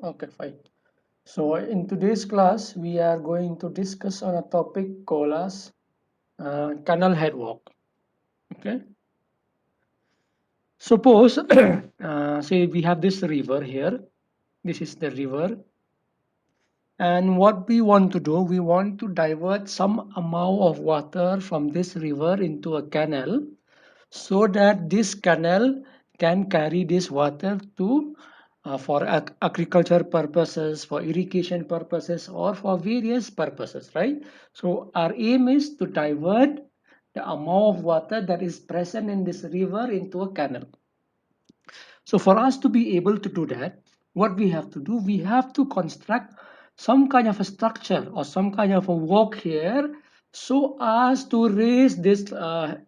Okay, fine. So in today's class, we are going to discuss on a topic called as canal head walk. Okay. Suppose, say we have this river here. This is the river, and what we want to do, we want to divert some amount of water from this river into a canal, so that this canal can carry this water to for agriculture purposes, for irrigation purposes, or for various purposes, right? So our aim is to divert the amount of water that is present in this river into a canal. So for us to be able to do that, what we have to do, we have to construct some kind of a structure or some kind of a walk here so as to raise this the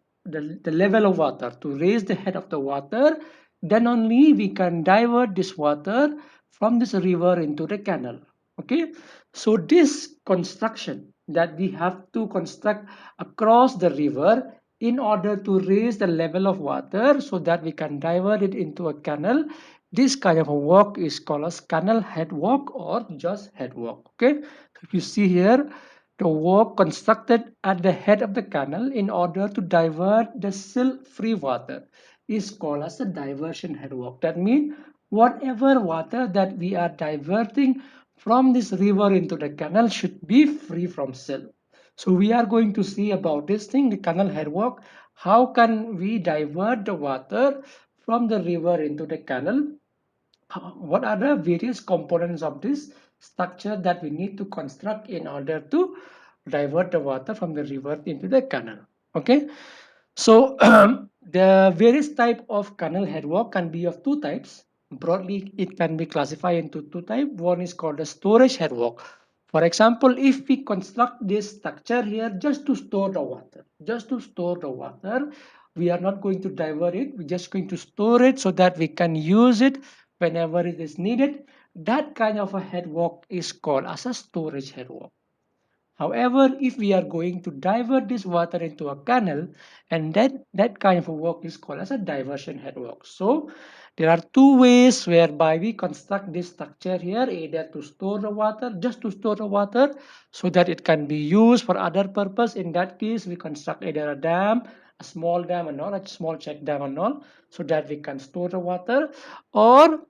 level of water, to raise the head of the water. Then only we can divert this water from this river into the canal. Okay, so this construction that we have to construct across the river in order to raise the level of water so that we can divert it into a canal, this kind of a walk is called as canal head walk or just head walk. Okay, so if you see here, the walk constructed at the head of the canal in order to divert the silt free water is called as a diversion head walk. That means whatever water that we are diverting from this river into the canal should be free from silt. So we are going to see about this thing, the canal head walk. How can we divert the water from the river into the canal? What are the various components of this structure that we need to construct in order to divert the water from the river into the canal? Okay, so the various type of canal head walk can be of two types. Broadly, it can be classified into two types. One is called a storage head walk. For example, if we construct this structure here just to store the water, we are not going to divert it. We're just going to store it so that we can use it whenever it is needed. That kind of a head walk is called as a storage head walk. However, if we are going to divert this water into a canal, and that kind of a work is called as a diversion head work. So there are two ways whereby we construct this structure here, either to store the water, just to store the water, so that it can be used for other purpose. In that case, we construct either a dam, a small dam and all, a small check dam and all, so that we can store the water, or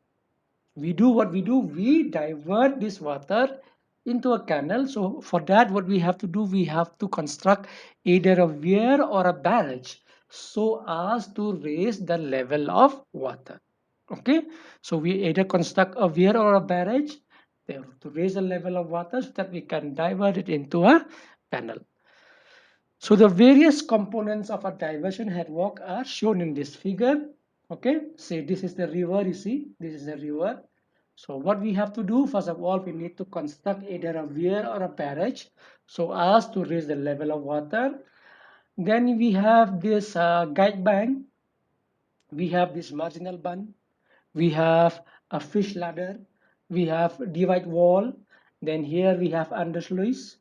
we do what we do, we divert this water into a canal. So for that, what we have to do, we have to construct either a weir or a barrage so as to raise the level of water. Okay, so we either construct a weir or a barrage to raise the level of water so that we can divert it into a canal. So the various components of a diversion head walk are shown in this figure. Okay, say this is the river, you see, this is the river. So what we have to do, first of all, we need to construct either a weir or a barrage so as to raise the level of water. Then we have this guide bank, we have this marginal bund, we have a fish ladder, we have divide wall, then here we have undersluice.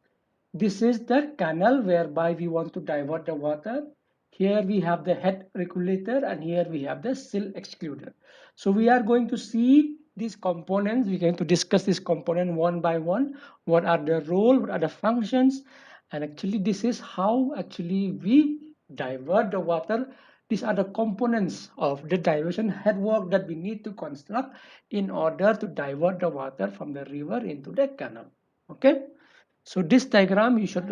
This is the canal whereby we want to divert the water. Here we have the head regulator and here we have the sill excluder. So we are going to see these components. We're going to discuss this component one by one. What are the role, what are the functions? And actually this is how actually we divert the water. These are the components of the diversion headwork that we need to construct in order to divert the water from the river into the canal. Okay. So this diagram you should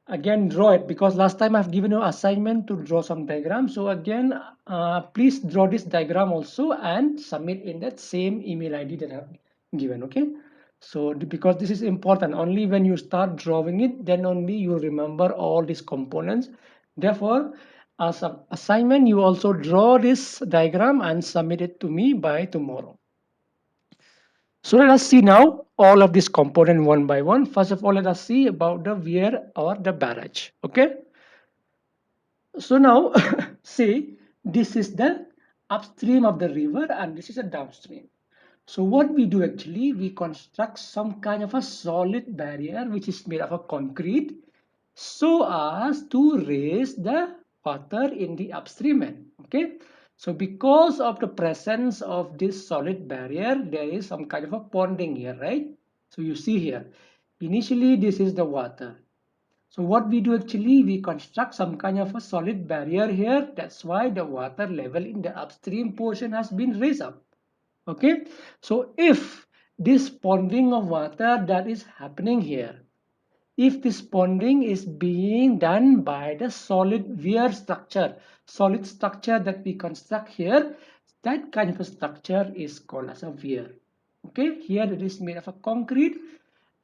again draw it, because last time I've given you assignment to draw some diagram. So again, please draw this diagram also and submit in that same email ID that I've given. Okay. So because this is important, only when you start drawing it, then only you remember all these components. Therefore, as an assignment, you also draw this diagram and submit it to me by tomorrow. So let us see now all of this component one by one. First of all, let us see about the weir or the barrage. Okay. So now see, this is the upstream of the river and this is a downstream. So what we do actually, we construct some kind of a solid barrier which is made of a concrete so as to raise the water in the upstream end. Okay. So because of the presence of this solid barrier, there is some kind of a ponding here, right? So you see here, initially this is the water. So what we do actually, we construct some kind of a solid barrier here. That's why the water level in the upstream portion has been raised up. Okay, so if this ponding of water that is happening here, if this ponding is being done by the solid weir structure, solid structure that we construct here, that kind of a structure is called as a weir. Okay, here it is made of a concrete,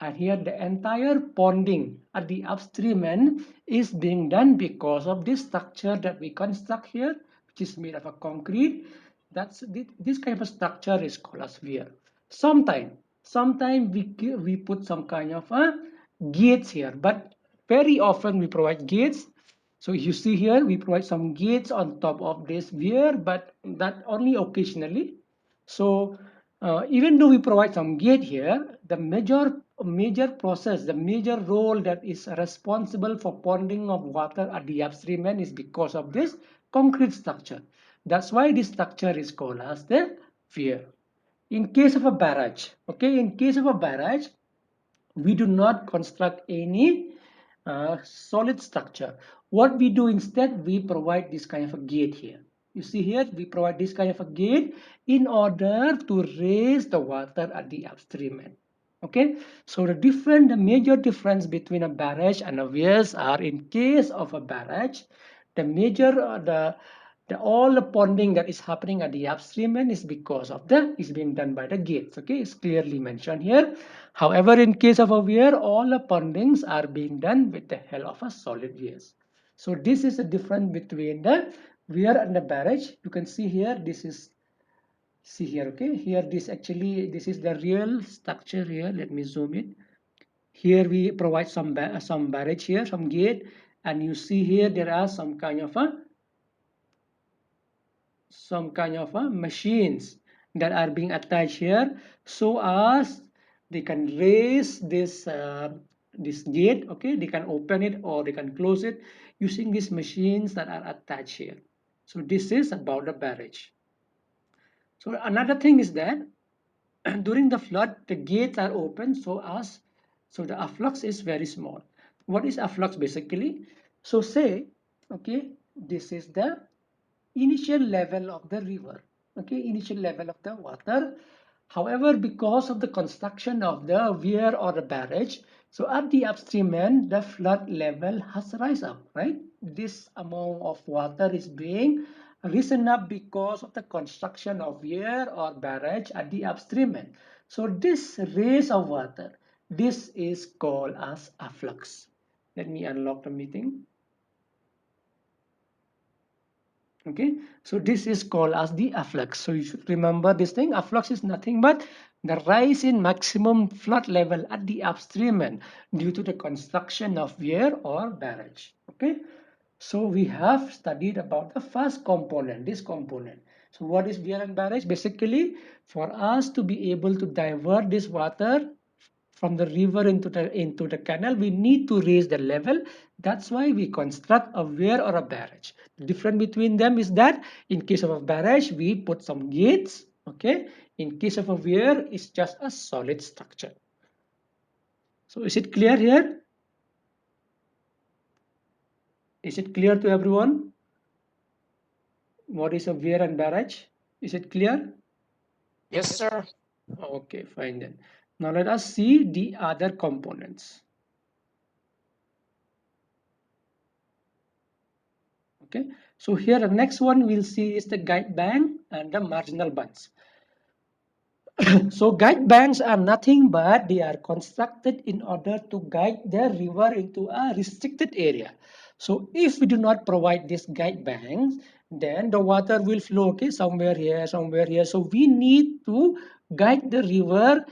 and here the entire ponding at the upstream end is being done because of this structure that we construct here, which is made of a concrete. That's this kind of a structure is called as weir. Sometime we put some kind of a gates here, but very often we provide gates. So you see here we provide some gates on top of this weir, but that only occasionally. So even though we provide some gate here, the major process, the major role that is responsible for ponding of water at the upstream end is because of this concrete structure. That's why this structure is called as the weir. In case of a barrage, okay, in case of a barrage, we do not construct any solid structure. What we do instead, we provide this kind of a gate here. You see here, we provide this kind of a gate in order to raise the water at the upstream end. Okay, so the major difference between a barrage and a weirs are, in case of a barrage, the major the all the ponding that is happening at the upstream end is because of the is being done by the gates. Okay, it's clearly mentioned here. However, in case of a weir, all the pondings are being done with the help of a solid weirs. So this is the difference between the weir and the barrage. You can see here, this is see here. Okay, here this is the real structure here. Let me zoom in. Here we provide some barrage here, some gate, and you see here there are some kind of a machines that are being attached here, so as they can raise this gate. Okay, they can open it or they can close it using these machines that are attached here. So this is about the barrage. So another thing is that during the flood the gates are open so the afflux is very small. What is afflux basically? So say, okay, this is the initial level of the river, okay, initial level of the water. However, because of the construction of the weir or the barrage, so at the upstream end the flood level has rise up, right? This amount of water is being risen up because of the construction of weir or barrage at the upstream end. So this raise of water, this is called as afflux. Let me unlock the meeting. Okay, so this is called as the afflux. So you should remember this thing. Afflux is nothing but the rise in maximum flood level at the upstream end due to the construction of weir or barrage. Okay, so we have studied about the first component, this component. So what is weir and barrage? Basically, for us to be able to divert this water from the river into the canal, we need to raise the level. That's why we construct a weir or a barrage. The difference between them is that in case of a barrage we put some gates, okay, in case of a weir it's just a solid structure. So is it clear here? Is it clear to everyone what is a weir and barrage? Is it clear? Yes, sir. Okay, fine then. Now let us see the other components. Okay, so here the next one we'll see is the guide bank and the marginal bunds. So guide banks are nothing but they are constructed in order to guide the river into a restricted area. So if we do not provide these guide banks, then the water will flow, okay, somewhere here, somewhere here. So we need to guide the river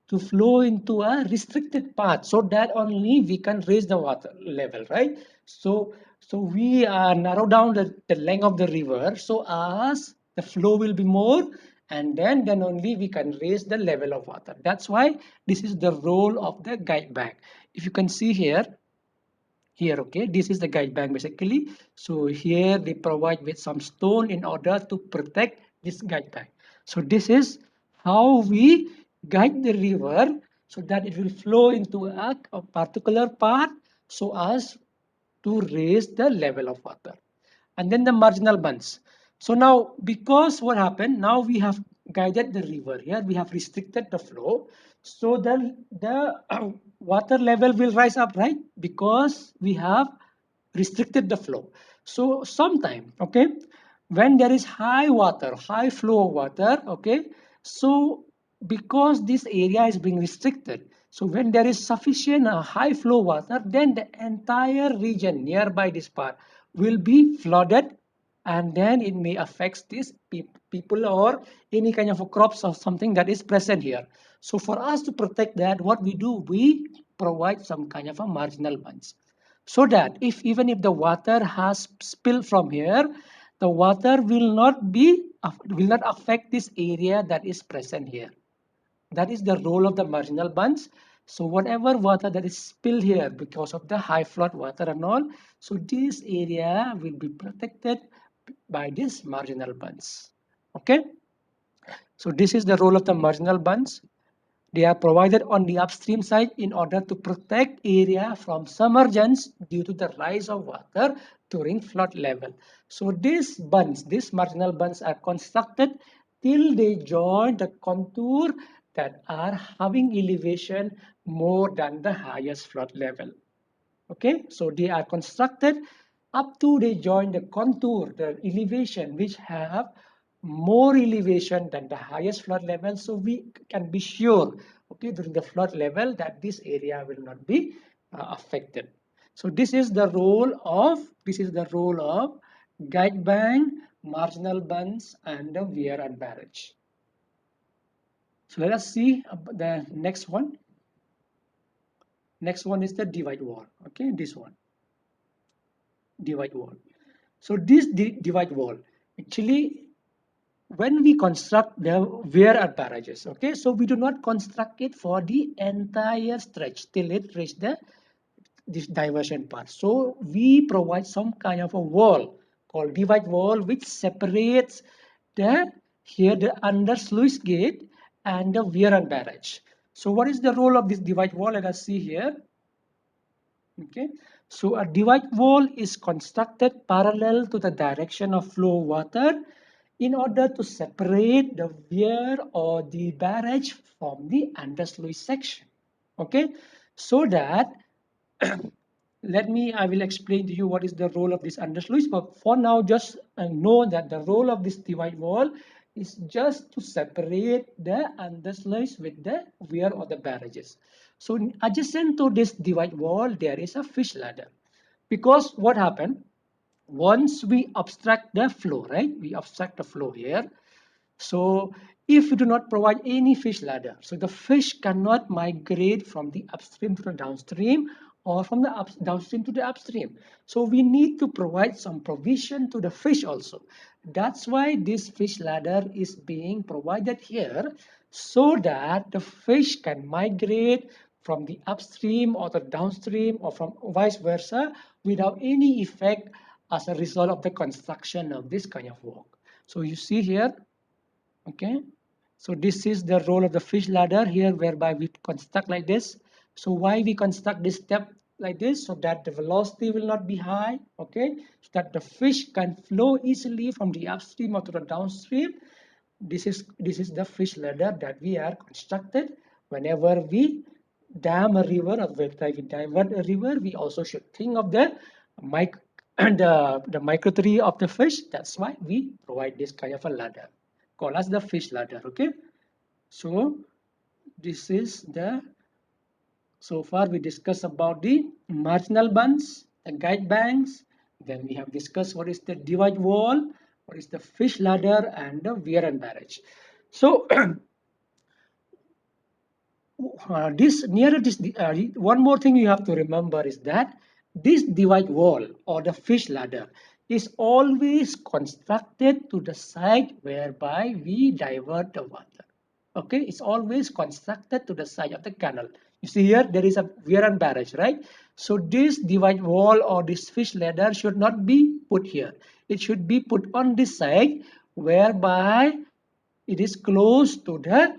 to flow into a restricted path so that only we can raise the water level, right? So we narrow down the length of the river so as the flow will be more, and then only we can raise the level of water. That's why this is the role of the guide bank. If you can see here, here. Okay, this is the guide bank basically. So here they provide with some stone in order to protect this guide bank. So this is how we guide the river so that it will flow into a particular path so as to raise the level of water. And then the marginal bunds. So now, because what happened, now we have guided the river here, we have restricted the flow. So the water level will rise up, right? Because we have restricted the flow. So sometime, okay, when there is high water, high flow of water, okay, so because this area is being restricted, so when there is sufficient high flow water, then the entire region nearby this part will be flooded, and then it may affect these people or any kind of a crops or something that is present here. So for us to protect that, what we do, we provide some kind of a marginal bunds so that if even if the water has spilled from here, the water will not affect this area that is present here. That is the role of the marginal bunds. So whatever water that is spilled here because of the high flood water and all, so this area will be protected by these marginal bunds. Okay, so this is the role of the marginal bunds. They are provided on the upstream side in order to protect area from submergence due to the rise of water during flood level. So these marginal bunds are constructed till they join the contour that are having elevation more than the highest flood level. Okay, so they are constructed up to they join the contour, the elevation which have more elevation than the highest flood level. So we can be sure, okay, during the flood level that this area will not be affected. So this is the role of guide bank, marginal bunds, and the weir and barrage. So let us see the next one. Next one is the divide wall. Okay, this one, divide wall. So this divide wall, actually, when we construct the weir and barrages, okay, so we do not construct it for the entire stretch till it reach this diversion part. So we provide some kind of a wall called divide wall which separates the here the under sluice gate and the weir and barrage. So what is the role of this divide wall? Let us see here. Okay, so a divide wall is constructed parallel to the direction of flow of water in order to separate the weir or the barrage from the undersluice section. Okay, so that I will explain to you what is the role of this undersluice. But for now, just know that the role of this divide wall is just to separate the undersluice with the weir or the barrages. So adjacent to this divide wall, there is a fish ladder. Because what happened? Once we obstruct the flow, right? We obstruct the flow here. So if we do not provide any fish ladder, so the fish cannot migrate from the upstream to the downstream or from the downstream to the upstream. So we need to provide some provision to the fish also. That's why this fish ladder is being provided here so that the fish can migrate from the upstream or the downstream or from vice versa without any effect as a result of the construction of this kind of walk. So you see here, okay, so this is the role of the fish ladder here, whereby we construct like this. So why we construct this step like this? So that the velocity will not be high, okay, so that the fish can flow easily from the upstream or to the downstream. This is the fish ladder that we are constructed whenever we dam a river or whenever we divert a river. We also should think of the mic the migratory of the fish. That's why we provide this kind of a ladder called as the fish ladder. Okay, so this is the so far we discussed about the marginal bunds, the guide banks, then we have discussed what is the divide wall, what is the fish ladder, and the weir and barrage. So this nearer this one more thing you have to remember is that this divide wall or the fish ladder is always constructed to the side whereby we divert the water. Okay, it's always constructed to the side of the canal. You see here there is a weir and barrage, right? So this divide wall or this fish ladder should not be put here. It should be put on this side, whereby it is close to the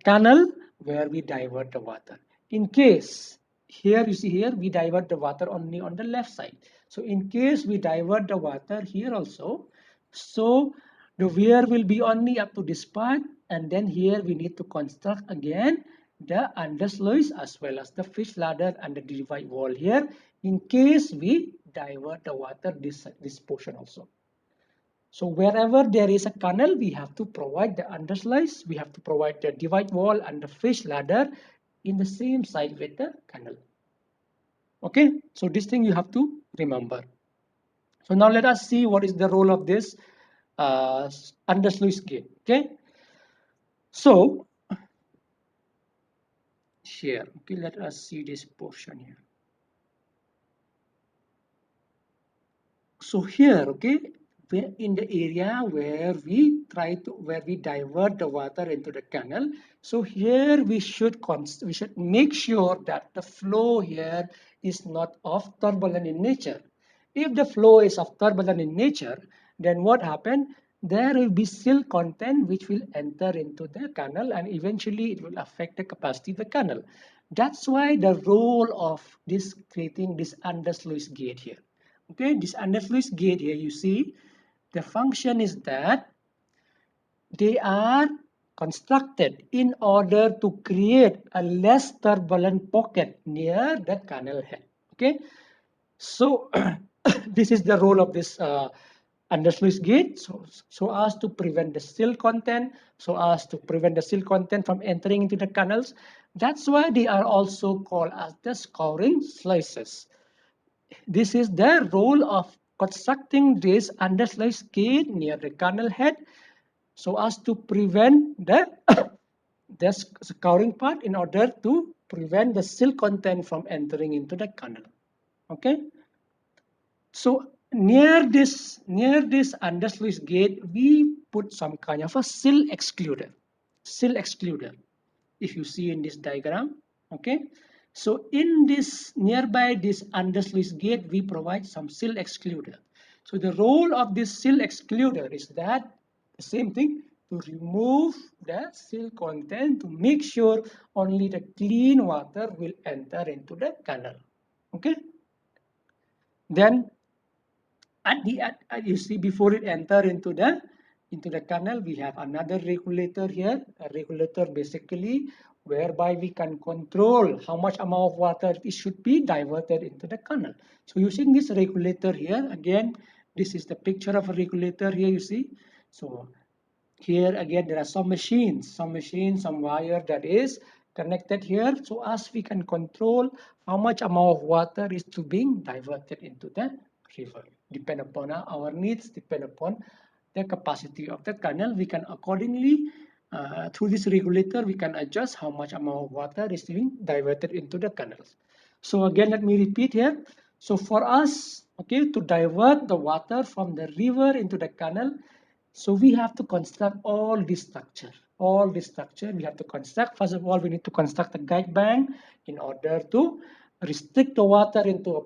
tunnel where we divert the water. In case, here you see here, we divert the water only on the left side. So in case we divert the water here also, so the weir will be only up to this part, and then here we need to construct again the undersluice as well as the fish ladder and the divide wall here in case we divert the water this portion also. So wherever there is a canal, we have to provide the underslice, we have to provide the divide wall and the fish ladder in the same side with the canal. Okay, so this thing you have to remember. So now let us see what is the role of this undersluice gate. Okay, so here, okay, let us see this portion here. So here, okay, we're in the area where we divert the water into the canal. So here we should make sure that the flow here is not of turbulent in nature. If the flow is of turbulent in nature, then what happened? There will be silt content which will enter into the canal, and eventually it will affect the capacity of the canal. That's why the role of this creating this undersluice gate here. Okay, this undersluice gate here, you see, the function is that they are constructed in order to create a less turbulent pocket near the canal head. Okay, so this is the role of this undersluice gate, so as to prevent the silt content, so as to prevent the silt content from entering into the canals. That's why they are also called as the scouring sluices. This is the role of constructing this underslice gate near the canal head so as to prevent the, the scouring part in order to prevent the silt content from entering into the canal. Okay. So near this undersluice gate, we put some kind of a silt excluder. Silt excluder. If you see in this diagram, okay. So in this nearby this undersluice gate, we provide some silt excluder. So the role of this silt excluder is that the same thing, to remove the silt content, to make sure only the clean water will enter into the canal. Okay. Then you see before it enter into the canal, we have another regulator here. A regulator basically whereby we can control how much amount of water it should be diverted into the canal. So using this regulator here, again, this is the picture of a regulator here, you see. So here again, there are some wire that is connected here, so as we can control how much amount of water is to being diverted into the river. Depend upon our needs, depend upon the capacity of the canal, we can accordingly through this regulator we can adjust how much amount of water is being diverted into the canals. So again, let me repeat here. So for us, okay, to divert the water from the river into the canal, so we have to construct all this structure. All this structure we have to construct. First of all, we need to construct a guide bank in order to restrict the water into a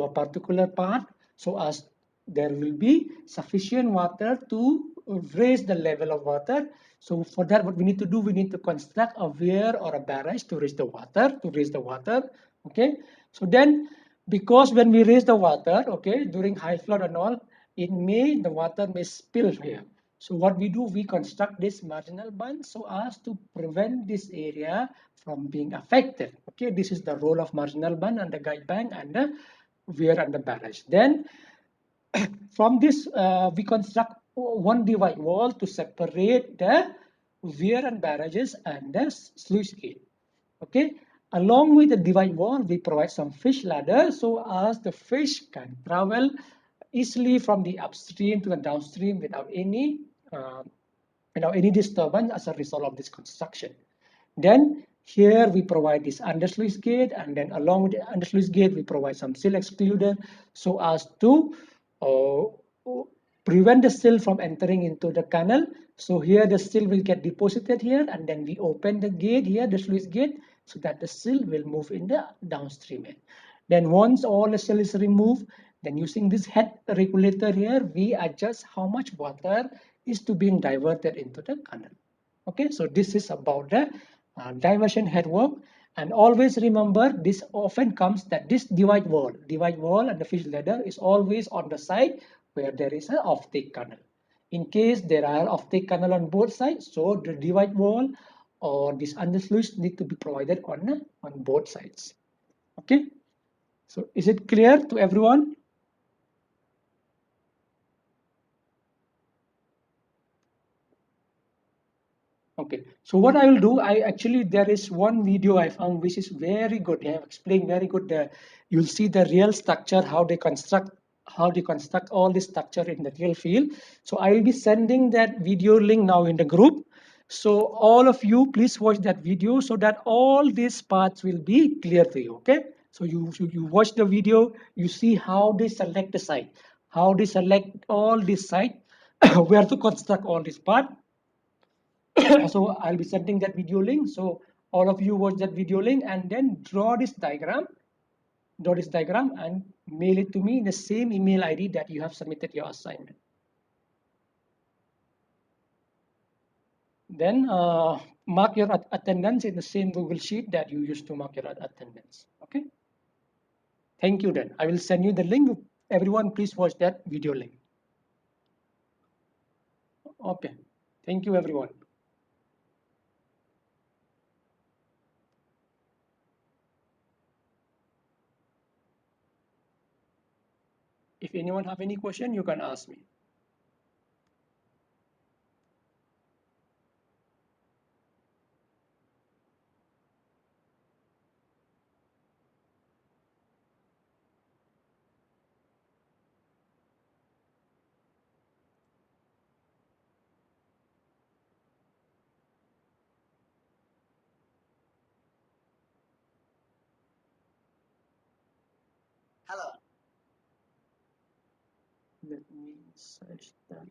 particular part, so as there will be sufficient water to raise the level of water. So for that, what we need to do, we need to construct a weir or a barrage to raise the water. Okay. So then, because when we raise the water, okay, during high flood and all, the water may spill here. So what we do, we construct this marginal band so as to prevent this area from being affected. Okay, this is the role of marginal band and the guide bank and the weir and the barrage. Then from this, we construct one divide wall to separate the weir and barrages and the sluice gate. Okay, along with the divide wall, we provide some fish ladder so as the fish can travel easily from the upstream to the downstream uh, without any disturbance as a result of this construction. Then here we provide this undersluice gate, and then along with the undersluice gate, we provide some silt excluder so as to prevent the silt from entering into the canal. So here the silt will get deposited here, and then we open the gate here, the sluice gate. so that the sill will move in the downstream end. Then once all the sill is removed, then using this head regulator here, we adjust how much water is to being diverted into the canal. Okay, so this is about the diversion head work. And always remember, this often comes that this divide wall and the fish ladder is always on the side where there is an offtake canal. In case there are offtake canal on both sides, so the divide wall or this undersluice need to be provided on both sides. Okay, so is it clear to everyone? Okay, so what I will do, I actually there is one video I found which is very good. They have explained very good. You'll see the real structure, how they construct all this structure in the real field. So I will be sending that video link now in the group. So all of you, please watch that video so that all these parts will be clear to you. Okay, so you watch the video, you see how they select the site, how they select all this site, where to construct all this part. So I'll be sending that video link. So all of you watch that video link and then draw this diagram and mail it to me in the same email ID that you have submitted your assignment. Then mark your attendance in the same Google Sheet that you used to mark your attendance. Okay. Thank you then. I will send you the link. Everyone, please watch that video link. Okay. Thank you, everyone. If anyone have any question, you can ask me. Let me search that.